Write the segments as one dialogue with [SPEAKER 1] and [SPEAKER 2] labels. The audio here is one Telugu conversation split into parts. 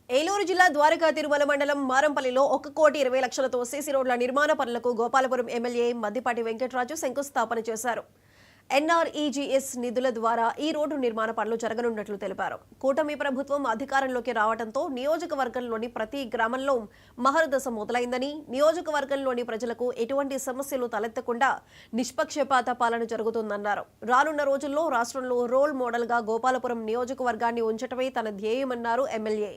[SPEAKER 1] ఏలూరు జిల్లా ద్వారకా తిరుమల మండలం మారంపల్లిలో 1,20,00,000తో సీసీ రోడ్ల నిర్మాణ పనులకు గోపాలపురం ఎమ్మెల్యే మద్దిపాటి వెంకటరాజు శంకుస్థాపన చేశారు. ఎన్ఆర్ఈజీఎస్ నిధుల ద్వారా ఈ రోడ్డు నిర్మాణ పనులు జరగనున్నట్లు తెలిపారు. కూటమి ప్రభుత్వం అధికారంలోకి రావడంతో నియోజకవర్గంలోని ప్రతి గ్రామంలో మహర్దశ మొదలైందని, నియోజకవర్గంలోని ప్రజలకు ఎటువంటి సమస్యలు తలెత్తకుండా నిష్పక్షపాత పాలన జరుగుతుందన్నారు. రానున్న రోజుల్లో రాష్ట్రంలో రోల్ మోడల్గా గోపాలపురం నియోజకవర్గాన్ని ఉంచటమే తన ధ్యేయమన్నారు ఎమ్మెల్యే.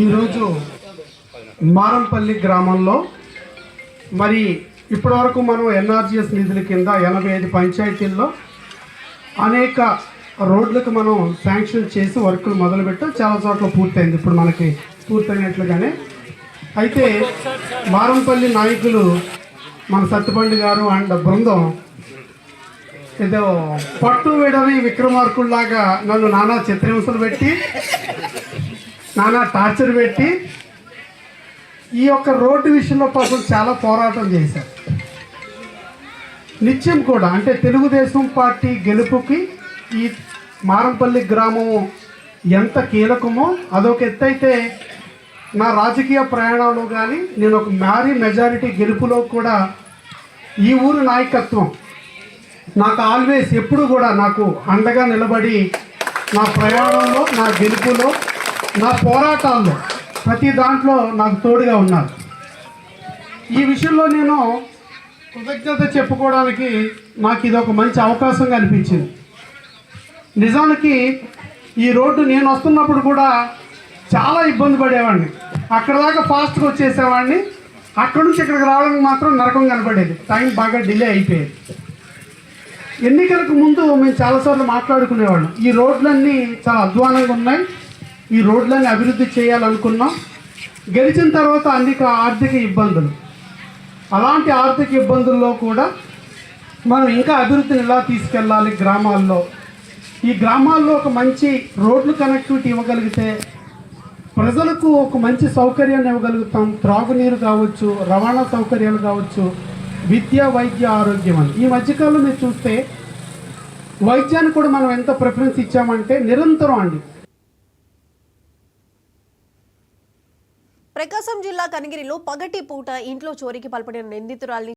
[SPEAKER 2] ఈరోజు మారంపల్లి గ్రామంలో మరి ఇప్పటివరకు మనం ఎన్ఆర్జీఎస్ నిధుల కింద 85 పంచాయతీల్లో అనేక రోడ్లకు మనం శాంక్షన్ చేసి వర్కులు మొదలుపెట్టాం. చాలా చోట్ల పూర్తయింది, ఇప్పుడు మనకి పూర్తయినట్లుగానే. అయితే మారంపల్లి నాయకులు మన సత్యపండి గారు అండ్ బృందం ఏదో పట్టు విడని విక్రమార్కుల్లాగా నన్ను నానా చిత్రహింసలు పెట్టి, నానా టార్చర్ పెట్టి ఈ యొక్క రోడ్డు విషయంలో పాపం చాలా పోరాటం చేశారు. నిత్యం కూడా అంటే తెలుగుదేశం పార్టీ గెలుపుకి ఈ మారంపల్లి గ్రామం ఎంత కీలకమో అదొక ఎత్తు అయితే, నా రాజకీయ ప్రయాణంలో కానీ నేను ఒక మెజారిటీ గెలుపులో కూడా ఈ ఊరు నాయకత్వం నాకు ఆల్వేస్ ఎప్పుడు కూడా నాకు అండగా నిలబడి నా ప్రయాణంలో, నా గెలుపులో, నా పోరాటాల్లో ప్రతి దాంట్లో నాకు తోడుగా ఉన్నారు. ఈ విషయంలో నేను కృతజ్ఞత చెప్పుకోవడానికి నాకు ఇది ఒక మంచి అవకాశంగా అనిపించింది. నిజానికి ఈ రోడ్డు నేను వస్తున్నప్పుడు కూడా చాలా ఇబ్బంది పడేవాడిని. అక్కడ దాకా ఫాస్ట్గా వచ్చేసేవాడిని, అక్కడి నుంచి ఇక్కడికి రావడానికి మాత్రం నరకం కనపడేది. టైం బాగా డిలే అయిపోయేది. ఎన్నికలకు ముందు మేము చాలాసార్లు మాట్లాడుకునేవాళ్ళం, ఈ రోడ్లన్నీ చాలా అధ్వానంగా ఉన్నాయి, ఈ రోడ్లన్నీ అభివృద్ధి చేయాలనుకున్నాం. గెలిచిన తర్వాత అనేక ఆర్థిక ఇబ్బందులు, అలాంటి ఆర్థిక ఇబ్బందుల్లో కూడా మనం ఇంకా అభివృద్ధిని ఎలా తీసుకెళ్ళాలి గ్రామాల్లో, ఈ గ్రామాల్లో ఒక మంచి రోడ్లు కనెక్టివిటీ ఇవ్వగలిగితే ప్రజలకు ఒక మంచి సౌకర్యాన్ని ఇవ్వగలుగుతాం. త్రాగునీరు కావచ్చు, రవాణా సౌకర్యాలు కావచ్చు, విద్య, వైద్య, ఆరోగ్యం అని. ఈ మధ్యకాలంలో మీరు చూస్తే వైద్యానికి కూడా మనం ఎంత ప్రిఫరెన్స్ ఇచ్చామంటే నిరంతరం అండి.
[SPEAKER 1] ప్రకాశం జిల్లా కనిగిరిలో పగటి పూట ఇంట్లో చోరీకి పాల్పడిన నిందితురాల్ని